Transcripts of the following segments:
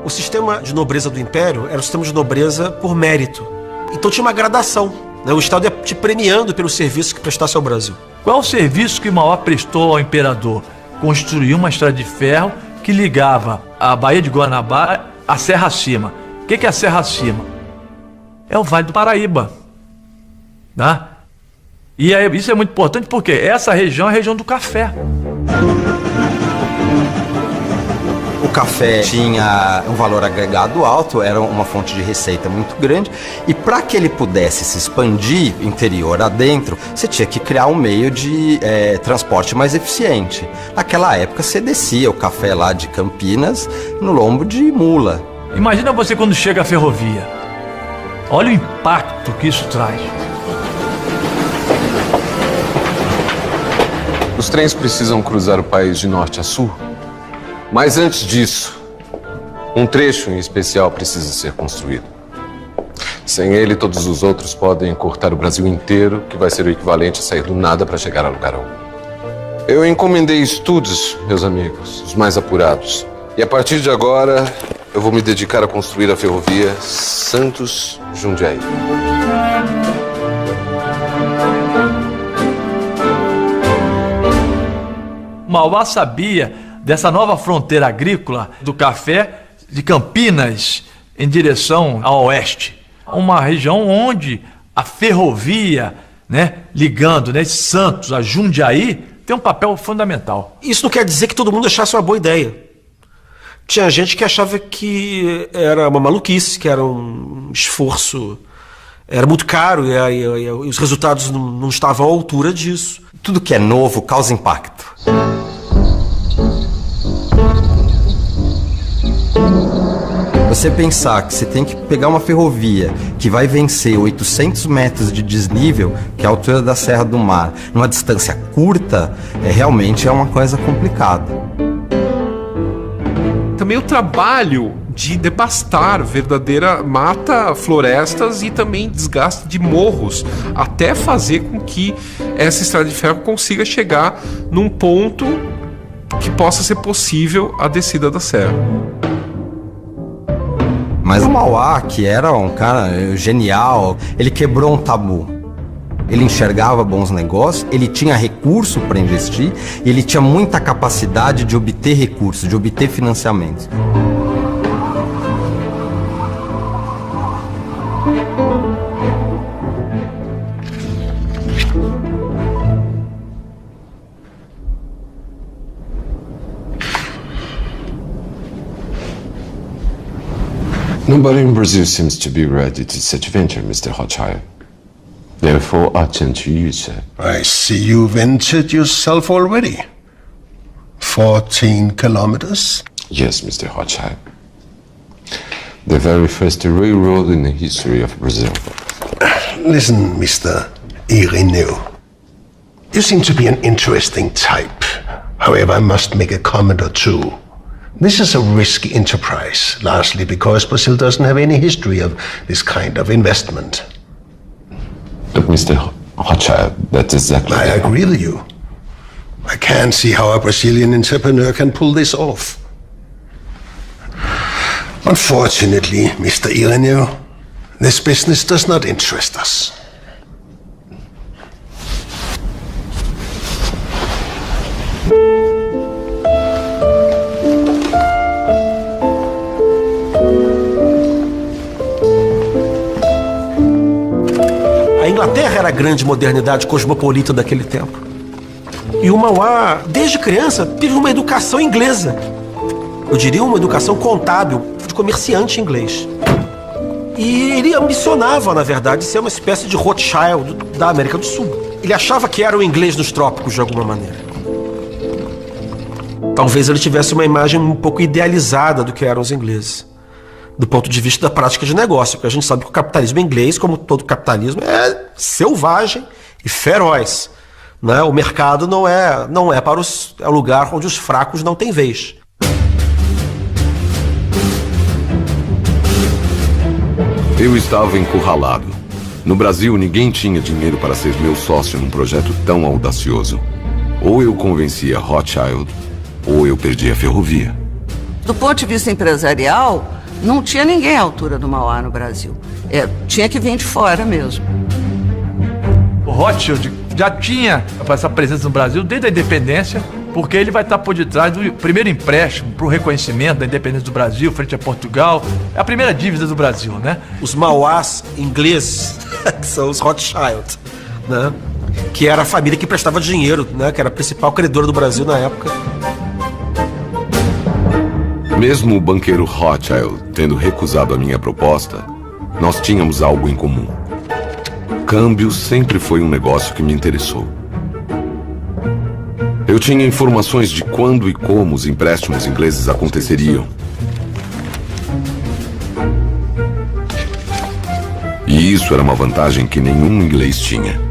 O sistema de nobreza do Império era o sistema de nobreza por mérito. Então tinha uma gradação, né? O Estado ia te premiando pelo serviço que prestasse ao Brasil. Qual o serviço que Mauá prestou ao imperador? Construiu uma estrada de ferro que ligava a Baía de Guanabara à Serra Acima. O que é a Serra Acima? É o Vale do Paraíba. Tá? E isso é muito importante porque essa região é a região do café. O café tinha um valor agregado alto, era uma fonte de receita muito grande, e para que ele pudesse se expandir interior adentro, você tinha que criar um meio de transporte mais eficiente. Naquela época você descia o café lá de Campinas no lombo de mula. Imagina você quando chega a ferrovia. Olha o impacto que isso traz. Os trens precisam cruzar o país de norte a sul. Mas antes disso, um trecho em especial precisa ser construído. Sem ele, todos os outros podem cortar o Brasil inteiro, que vai ser o equivalente a sair do nada para chegar a lugar algum. Eu encomendei estudos, meus amigos, os mais apurados. E a partir de agora, eu vou me dedicar a construir a ferrovia Santos-Jundiaí. Mauá sabia dessa nova fronteira agrícola do café de Campinas em direção ao oeste. Uma região onde a ferrovia, né, ligando, né, Santos a Jundiaí, tem um papel fundamental. Isso não quer dizer que todo mundo achasse uma boa ideia. Tinha gente que achava que era uma maluquice, que era um esforço, era muito caro e os resultados não estavam à altura disso. Tudo que é novo causa impacto. Você pensar que você tem que pegar uma ferrovia que vai vencer 800 metros de desnível, que é a altura da Serra do Mar, numa distância curta, realmente é uma coisa complicada. Também o trabalho de devastar verdadeira mata, florestas e também desgaste de morros, até fazer com que essa estrada de ferro consiga chegar num ponto que possa ser possível a descida da serra. Mas o Mauá, que era um cara genial, ele quebrou um tabu. Ele enxergava bons negócios, ele tinha recurso para investir e ele tinha muita capacidade de obter recursos, de obter financiamento. Nobody in Brazil seems to be ready to such venture, Mr. Rothschild. Therefore, I turn to you, sir. I see you've entered yourself already. 14 kilometers? Yes, Mr. Rothschild. The very first railroad in the history of Brazil. Listen, Mr. Irineu. You seem to be an interesting type. However, I must make a comment or two. This is a risky enterprise, largely because Brazil doesn't have any history of this kind of investment. But Mr. Rothschild, that's exactly... I agree with you. I can't see how a Brazilian entrepreneur can pull this off. Unfortunately, Mr. Irineu, this business does not interest us. A Inglaterra era a grande modernidade cosmopolita daquele tempo. E o Mauá, desde criança, teve uma educação inglesa. Eu diria uma educação contábil, de comerciante inglês. E ele ambicionava, na verdade, ser uma espécie de Rothschild da América do Sul. Ele achava que era o inglês dos trópicos, de alguma maneira. Talvez ele tivesse uma imagem um pouco idealizada do que eram os ingleses, do ponto de vista da prática de negócio, porque a gente sabe que o capitalismo inglês, como todo capitalismo, é selvagem e feroz, né? O mercado não é para é o lugar onde os fracos não têm vez. Eu estava encurralado. No Brasil, ninguém tinha dinheiro para ser meu sócio num projeto tão audacioso. Ou eu convencia Rothschild, ou eu perdi a ferrovia. Do ponto de vista empresarial, Não tinha ninguém à altura do Mauá no Brasil. Tinha que vir de fora mesmo. O Rothschild já tinha essa presença no Brasil desde a independência, porque ele vai estar por detrás do primeiro empréstimo para o reconhecimento da independência do Brasil frente a Portugal. É a primeira dívida do Brasil, né? Os Mauás ingleses, que são os Rothschild, né? Que era a família que prestava dinheiro, né? Que era a principal credora do Brasil na época. Mesmo o banqueiro Rothschild tendo recusado a minha proposta, nós tínhamos algo em comum. Câmbio sempre foi um negócio que me interessou. Eu tinha informações de quando e como os empréstimos ingleses aconteceriam. E isso era uma vantagem que nenhum inglês tinha.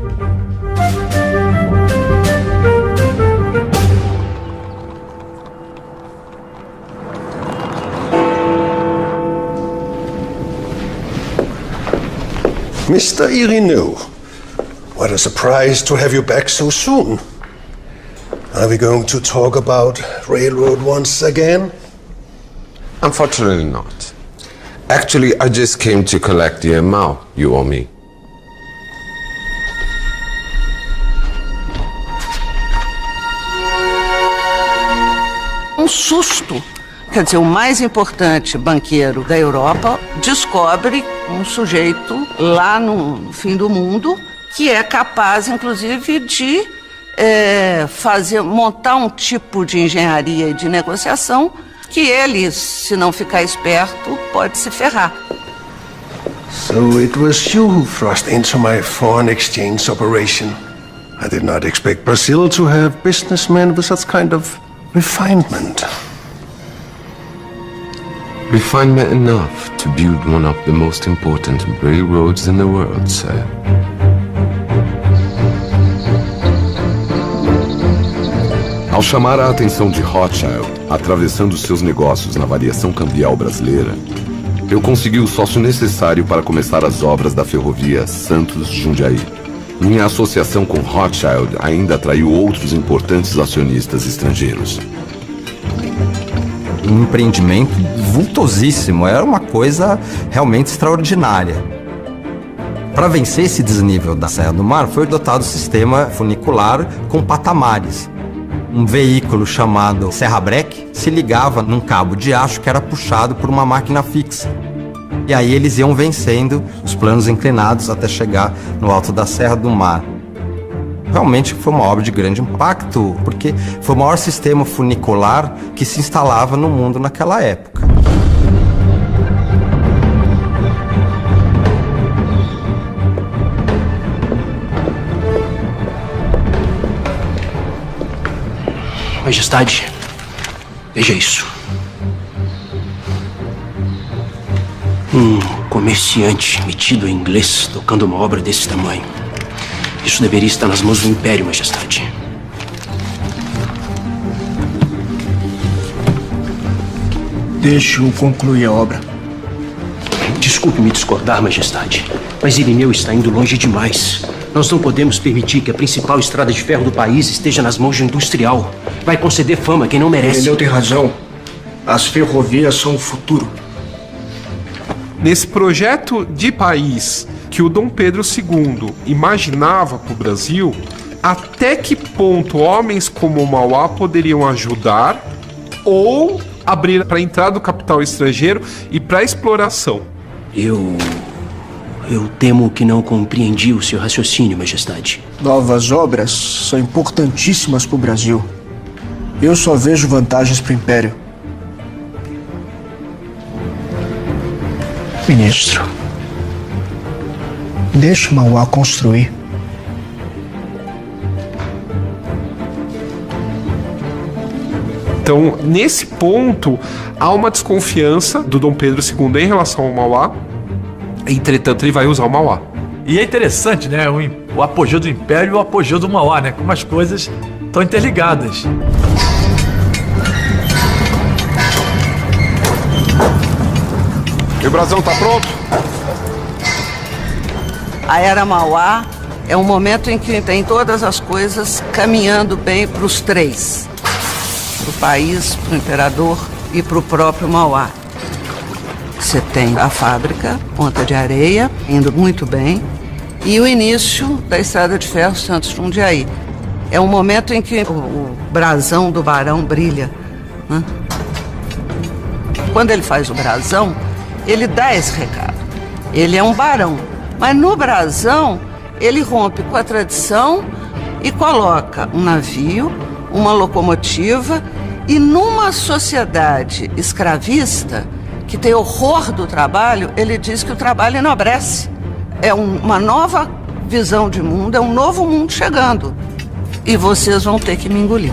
Mr. Irineu, what a surprise to have you back so soon. Are we going to talk about railroad once again? Unfortunately not. Actually, I just came to collect the amount you owe me. Um susto. Quer dizer, o mais importante banqueiro da Europa descobre um sujeito lá no fim do mundo que é capaz, inclusive, de montar um tipo de engenharia e de negociação que ele, se não ficar esperto, pode se ferrar. So it was you who thrust into my foreign exchange operation. I did not expect Brazil to have businessmen with such kind of refinement. Refinement enough to build one of the most important railroads in the world, sir. Ao chamar a atenção de Rothschild, atravessando seus negócios na variação cambial brasileira, eu consegui o sócio necessário para começar as obras da ferrovia Santos-Jundiaí. Minha associação com Rothschild ainda atraiu outros importantes acionistas estrangeiros. Um empreendimento vultosíssimo, era uma coisa realmente extraordinária. Para vencer esse desnível da Serra do Mar, foi dotado o sistema funicular com patamares. Um veículo chamado serra-breque se ligava num cabo de aço que era puxado por uma máquina fixa. E aí eles iam vencendo os planos inclinados até chegar no alto da Serra do Mar. Realmente foi uma obra de grande impacto, porque foi o maior sistema funicular que se instalava no mundo naquela época. Majestade, veja isso. Um comerciante metido em inglês tocando uma obra desse tamanho. Isso deveria estar nas mãos do Império, Majestade. Deixe-o concluir a obra. Desculpe me discordar, Majestade, mas Irineu está indo longe demais. Nós não podemos permitir que a principal estrada de ferro do país esteja nas mãos de um industrial. Vai conceder fama a quem não merece. Irineu tem razão. As ferrovias são o futuro. Nesse projeto de país que o Dom Pedro II imaginava para o Brasil, até que ponto homens como o Mauá poderiam ajudar ou abrir para a entrada do capital estrangeiro e para a exploração? Eu temo que não compreendi o seu raciocínio, Majestade. Novas obras são importantíssimas para o Brasil. Eu só vejo vantagens para o Império. Ministro, deixe o Mauá construir. Então, nesse ponto, há uma desconfiança do Dom Pedro II em relação ao Mauá. Entretanto, ele vai usar o Mauá. E é interessante, né? O apogeu do Império e o apogeu do Mauá, né? Como as coisas estão interligadas. E o brasão tá pronto? A Era Mauá é um momento em que tem todas as coisas caminhando bem para os três. Para o país, para o imperador e para o próprio Mauá. Você tem a fábrica, Ponta de Areia, indo muito bem, e o início da Estrada de Ferro Santos-Jundiaí. É um momento em que o brasão do Barão brilha, né? Quando ele faz o brasão, ele dá esse recado. Ele é um barão, mas no brasão ele rompe com a tradição e coloca um navio, uma locomotiva, e numa sociedade escravista que tem horror do trabalho, ele diz que o trabalho enobrece. É uma nova visão de mundo, é um novo mundo chegando. E vocês vão ter que me engolir.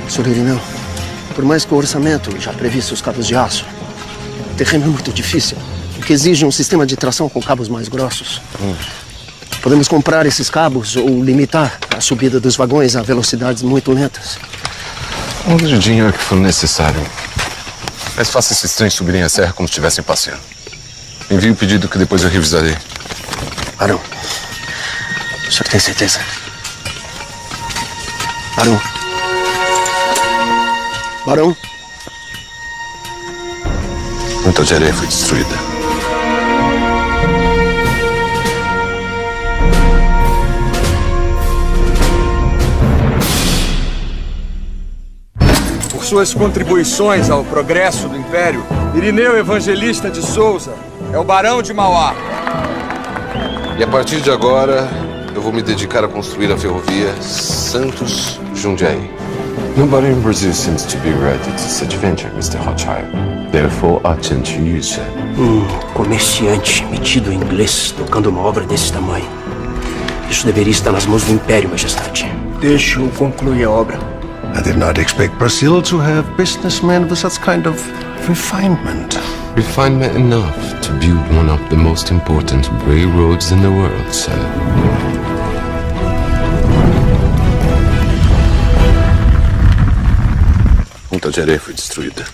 Sr. Irineu, por mais que o orçamento já previsse os cabos de aço, o terreno é muito difícil, o que exige um sistema de tração com cabos mais grossos. Podemos comprar esses cabos ou limitar a subida dos vagões a velocidades muito lentas. Onde o dinheiro que for necessário. Mas faça esses trens subirem a serra como se estivessem passeando. Envie o pedido que depois eu revisarei. Barão, o senhor tem certeza? Barão. Barão. Ponta de Areia foi destruída. Por suas contribuições ao progresso do Império, Irineu Evangelista de Souza é o Barão de Mauá. E a partir de agora, eu vou me dedicar a construir a ferrovia Santos-Jundiaí. Nobody in Brazil seems to be ready to such venture, Mr. Rothschild. Therefore, attend to you, sir. Comerciante metido em inglês tocando uma obra desse tamanho. Isso deveria estar nas mãos do Império, Majestade. Deixe-o concluir a obra. I did not expect Brazil to have businessmen with such kind of refinement. Refinement enough to build one of the most important railroads in the world, sir. Ponta de Areia foi destruída.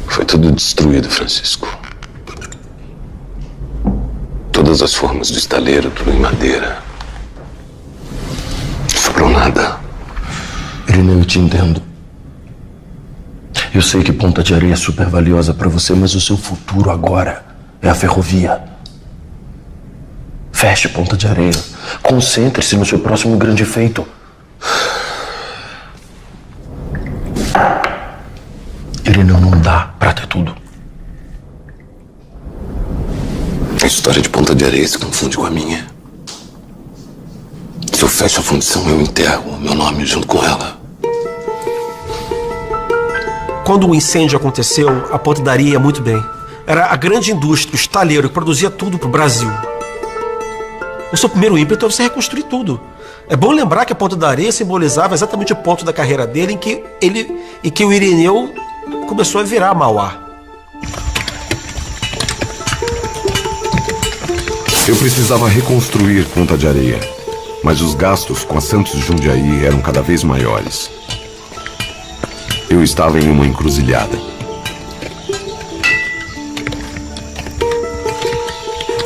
Foi tudo destruído, Francisco. Todas as formas do estaleiro, tudo em madeira. Não sobrou nada. Irineu, eu te entendo. Eu sei que Ponta de Areia é super valiosa para você, mas o seu futuro agora é a ferrovia. Feche Ponta de Areia. Concentre-se no seu próximo grande feito. Irineu, não dá pra ter tudo. A história de Ponta de Areia se confunde com a minha. Se eu fecho a fundição, eu enterro o meu nome junto com ela. Quando o incêndio aconteceu, a Ponta da Areia ia muito bem. Era a grande indústria, o estaleiro, que produzia tudo pro Brasil. O seu primeiro ímpeto é você reconstruir tudo. É bom lembrar que a Ponta da Areia simbolizava exatamente o ponto da carreira dele em que o Irineu começou a virar Mauá. Eu precisava reconstruir Ponta de Areia, mas os gastos com a Santos-Jundiaí eram cada vez maiores. Eu estava em uma encruzilhada.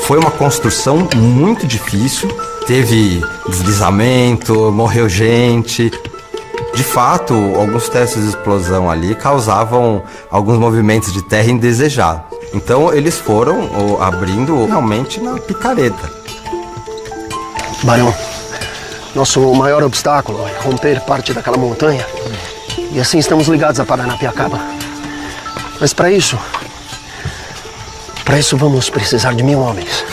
Foi uma construção muito difícil, teve deslizamento, morreu gente. De fato, alguns testes de explosão ali causavam alguns movimentos de terra indesejados. Então eles foram abrindo realmente na picareta. Barão, nosso maior obstáculo é romper parte daquela montanha. E assim estamos ligados a Paranapiacaba. Mas para isso vamos precisar de 1000 homens.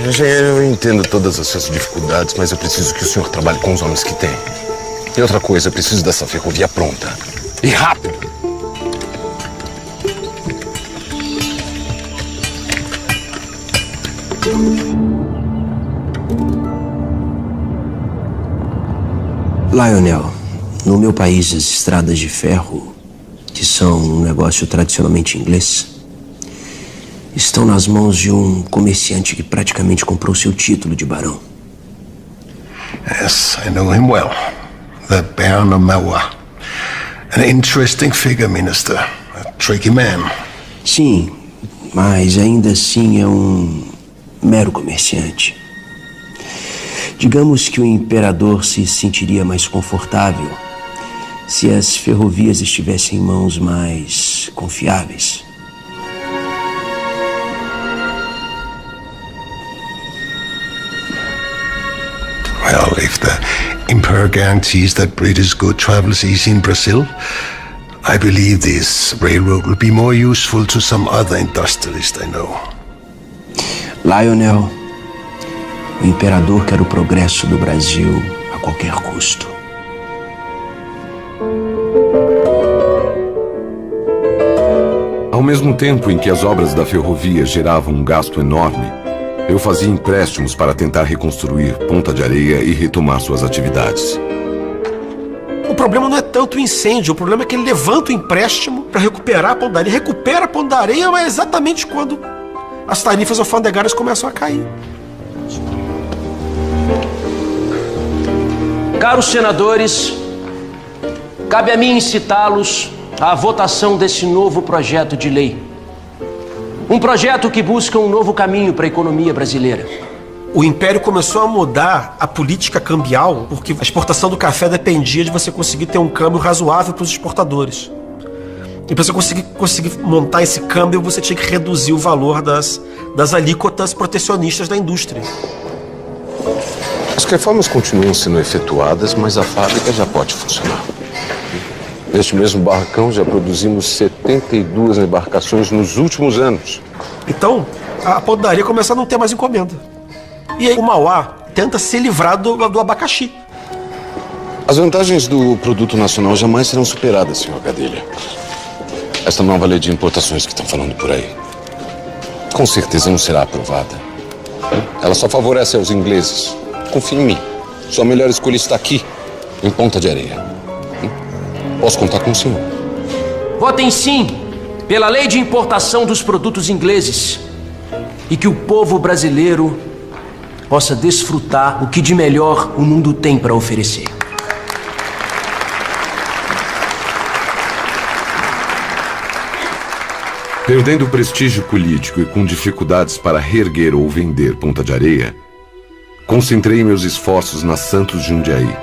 Engenheiro, eu entendo todas essas dificuldades, mas eu preciso que o senhor trabalhe com os homens que tem. E outra coisa, eu preciso dessa ferrovia pronta. E rápido. Lionel, no meu país as estradas de ferro, que são um negócio tradicionalmente inglês, estão nas mãos de um comerciante que praticamente comprou seu título de barão. Yes, I know him well. The Baron of Mauá. An interesting figure, Minister. A tricky man. Sim, mas ainda assim é um mero comerciante. Digamos que o imperador se sentiria mais confortável se as ferrovias estivessem em mãos mais confiáveis. Well, if the Emperor guarantees that British good travels easy in Brazil, I believe this railroad will be more useful to some other industrialist I know. Lionel, o imperador quer o progresso do Brasil a qualquer custo. Ao mesmo tempo em que as obras da ferrovia geravam um gasto enorme, eu fazia empréstimos para tentar reconstruir Ponta de Areia e retomar suas atividades. O problema não é tanto o incêndio, o problema é que ele levanta o empréstimo para recuperar a Ponta da Areia. Ele recupera a Ponta da Areia, mas é exatamente quando as tarifas alfandegárias começam a cair. Caros senadores, cabe a mim incitá-los à votação desse novo projeto de lei. Um projeto que busca um novo caminho para a economia brasileira. O Império começou a mudar a política cambial porque a exportação do café dependia de você conseguir ter um câmbio razoável para os exportadores. E para você conseguir montar esse câmbio, você tinha que reduzir o valor das alíquotas protecionistas da indústria. As reformas continuam sendo efetuadas, mas a fábrica já pode funcionar. Neste mesmo barracão já produzimos 72 embarcações nos últimos anos. Então, a Ponta da Areia começa a não ter mais encomenda. E aí o Mauá tenta se livrar do abacaxi. As vantagens do produto nacional jamais serão superadas, senhor Gadelha. Esta nova lei de importações que estão falando por aí, com certeza não será aprovada. Ela só favorece aos ingleses. Confie em mim. Sua melhor escolha está aqui, em Ponta de Areia. Posso contar com o senhor? Votem sim pela lei de importação dos produtos ingleses e que o povo brasileiro possa desfrutar o que de melhor o mundo tem para oferecer. Perdendo prestígio político e com dificuldades para reerguer ou vender Ponta de Areia, concentrei meus esforços na Santos Jundiaí.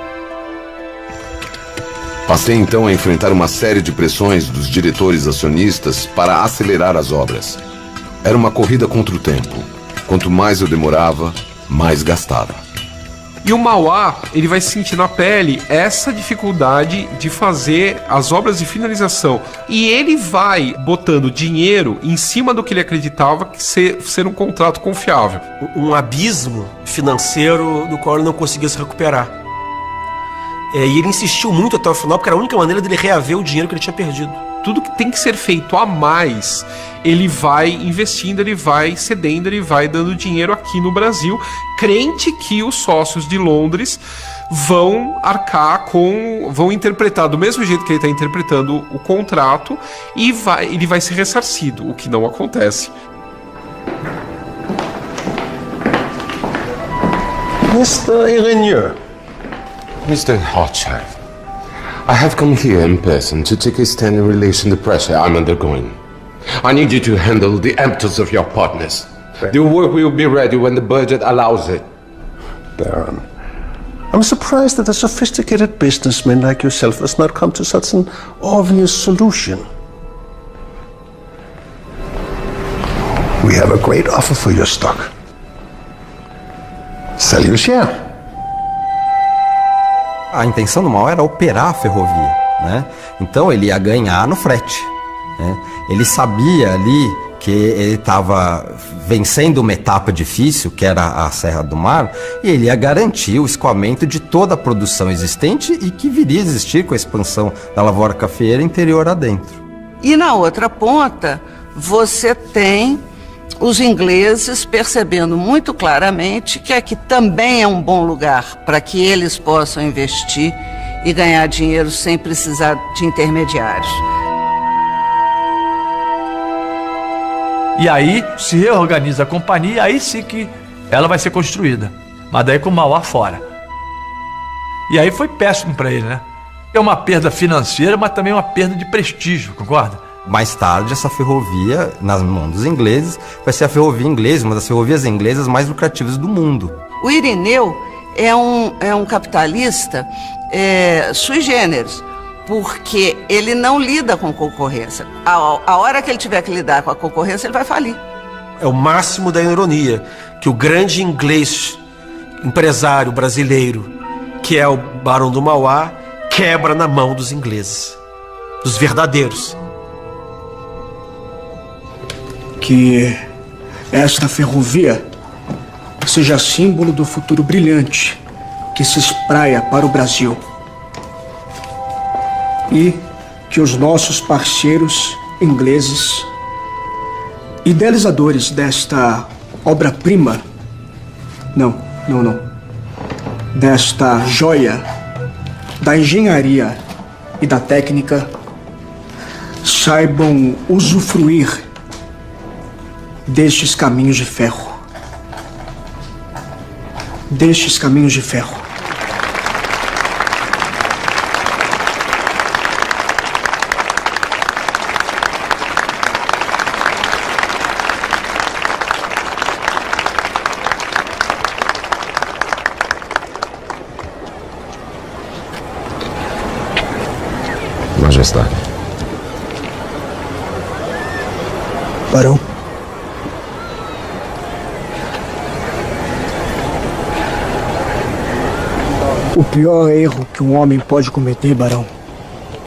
Passei então a enfrentar uma série de pressões dos diretores acionistas para acelerar as obras. Era uma corrida contra o tempo. Quanto mais eu demorava, mais gastava. E o Mauá, ele vai sentir na pele essa dificuldade de fazer as obras de finalização. E ele vai botando dinheiro em cima do que ele acreditava que ser um contrato confiável. Um abismo financeiro do qual ele não conseguia se recuperar. E ele insistiu muito até o final, porque era a única maneira dele reaver o dinheiro que ele tinha perdido. Tudo que tem que ser feito a mais, ele vai investindo, ele vai cedendo, ele vai dando dinheiro aqui no Brasil, crente que os sócios de Londres vão arcar vão interpretar do mesmo jeito que ele está interpretando o contrato e ele vai ser ressarcido, o que não acontece. Mr. Ireneur. Mr. Rothschild, I have come here in person to take a stand in relation to the pressure I'm undergoing. I need you to handle the empties of your partners. The work will be ready when the budget allows it. Baron, I'm surprised that a sophisticated businessman like yourself has not come to such an obvious solution. We have a great offer for your stock. Sell your share. A intenção do Mauá era operar a ferrovia, né? Então ele ia ganhar no frete, né? Ele sabia ali porque ele estava vencendo uma etapa difícil, que era a Serra do Mar, e ele ia garantir o escoamento de toda a produção existente e que viria a existir com a expansão da lavoura cafeeira interior adentro. E na outra ponta, você tem os ingleses percebendo muito claramente que aqui também é um bom lugar para que eles possam investir e ganhar dinheiro sem precisar de intermediários. E aí se reorganiza a companhia, aí sim que ela vai ser construída. Mas daí com o Mauá fora. E aí foi péssimo para ele, né? É uma perda financeira, mas também uma perda de prestígio, concorda? Mais tarde, essa ferrovia, nas mãos dos ingleses, vai ser a ferrovia inglesa, uma das ferrovias inglesas mais lucrativas do mundo. O Irineu é um capitalista sui generis, porque ele não lida com concorrência. A hora que ele tiver que lidar com a concorrência, ele vai falir. É o máximo da ironia, que o grande inglês, empresário brasileiro, que é o Barão do Mauá, quebra na mão dos ingleses, dos verdadeiros. Que esta ferrovia seja símbolo do futuro brilhante que se espraia para o Brasil. E que os nossos parceiros ingleses, idealizadores desta obra-prima, desta joia da engenharia e da técnica, saibam usufruir destes caminhos de ferro. Destes caminhos de ferro. Majestade. Barão. O pior erro que um homem pode cometer, Barão,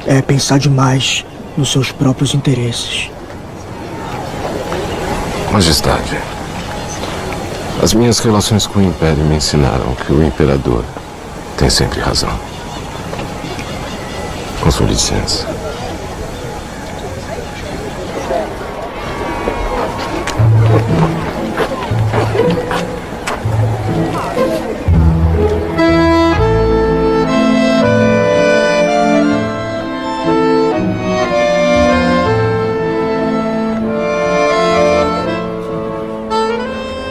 é pensar demais nos seus próprios interesses. Majestade, as minhas relações com o Império me ensinaram que o Imperador tem sempre razão. Com sua licença.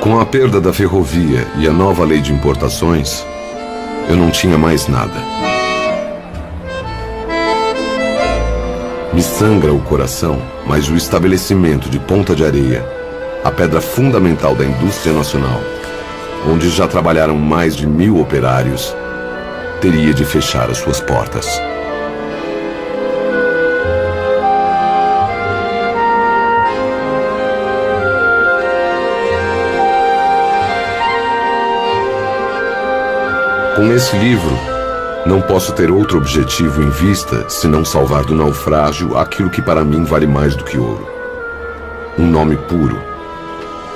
Com a perda da ferrovia e a nova lei de importações, eu não tinha mais nada. Me sangra o coração, mas o estabelecimento de Ponta de Areia, a pedra fundamental da indústria nacional, onde já trabalharam mais de 1000 operários, teria de fechar as suas portas. Com esse livro, não posso ter outro objetivo em vista senão salvar do naufrágio aquilo que para mim vale mais do que ouro. Um nome puro,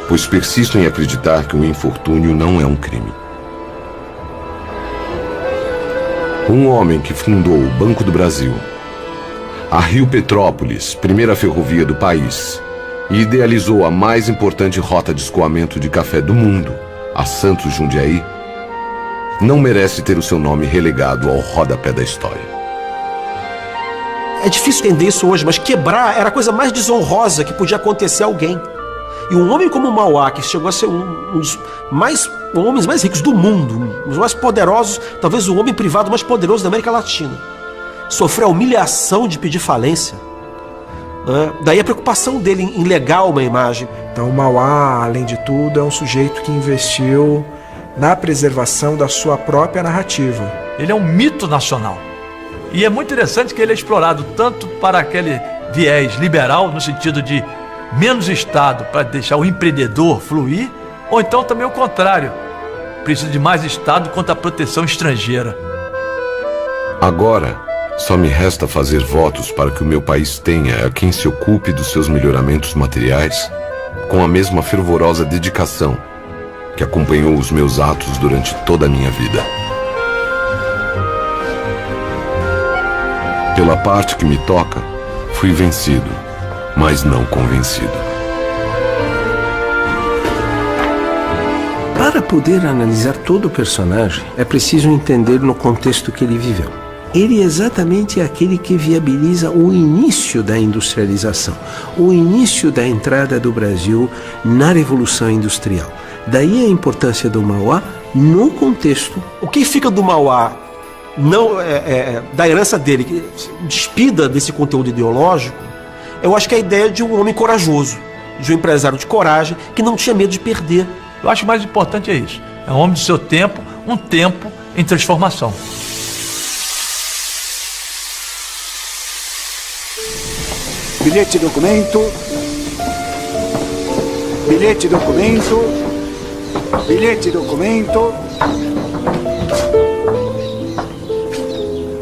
pois persisto em acreditar que o infortúnio não é um crime. Um homem que fundou o Banco do Brasil, a Rio Petrópolis, primeira ferrovia do país, e idealizou a mais importante rota de escoamento de café do mundo, a Santos Jundiaí, não merece ter o seu nome relegado ao rodapé da história. É difícil entender isso hoje, mas quebrar era a coisa mais desonrosa que podia acontecer a alguém. E um homem como o Mauá, que chegou a ser um dos homens mais ricos do mundo, um dos mais poderosos, talvez o homem privado mais poderoso da América Latina, sofreu a humilhação de pedir falência. Daí a preocupação dele em legar uma imagem. Então o Mauá, além de tudo, é um sujeito que investiu na preservação da sua própria narrativa. Ele é um mito nacional. E é muito interessante que ele é explorado tanto para aquele viés liberal, no sentido de menos Estado para deixar o empreendedor fluir, ou então também o contrário, precisa de mais Estado contra a proteção estrangeira. Agora, Só me resta fazer votos para que o meu país tenha a quem se ocupe dos seus melhoramentos materiais com a mesma fervorosa dedicação que acompanhou os meus atos durante toda a minha vida. Pela parte que me toca, fui vencido, mas não convencido. Para poder analisar todo o personagem, é preciso entender no contexto que ele viveu. Ele é exatamente aquele que viabiliza o início da industrialização, o início da entrada do Brasil na Revolução Industrial. Daí a importância do Mauá no contexto. O que fica do Mauá, não da herança dele, que despida desse conteúdo ideológico, eu acho que é a ideia de um homem corajoso, de um empresário de coragem, que não tinha medo de perder. Eu acho que o mais importante é isso. É um homem do seu tempo, um tempo em transformação. Bilhete documento. Bilhete documento. Bilhete documento.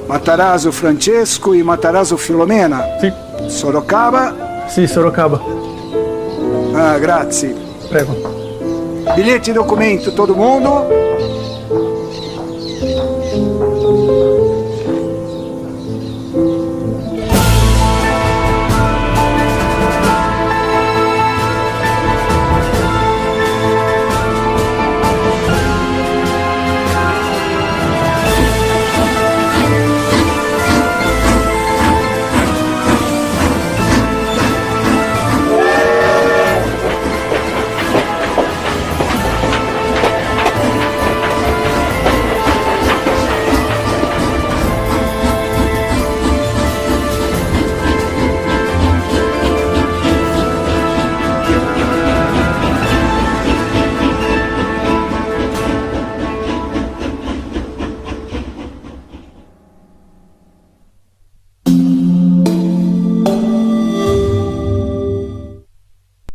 Matarazzo Francesco e Matarazzo Filomena. Sì. Sorocaba. Sì, Sorocaba. Ah, grazie. Prego. Bilhete documento, todo mundo.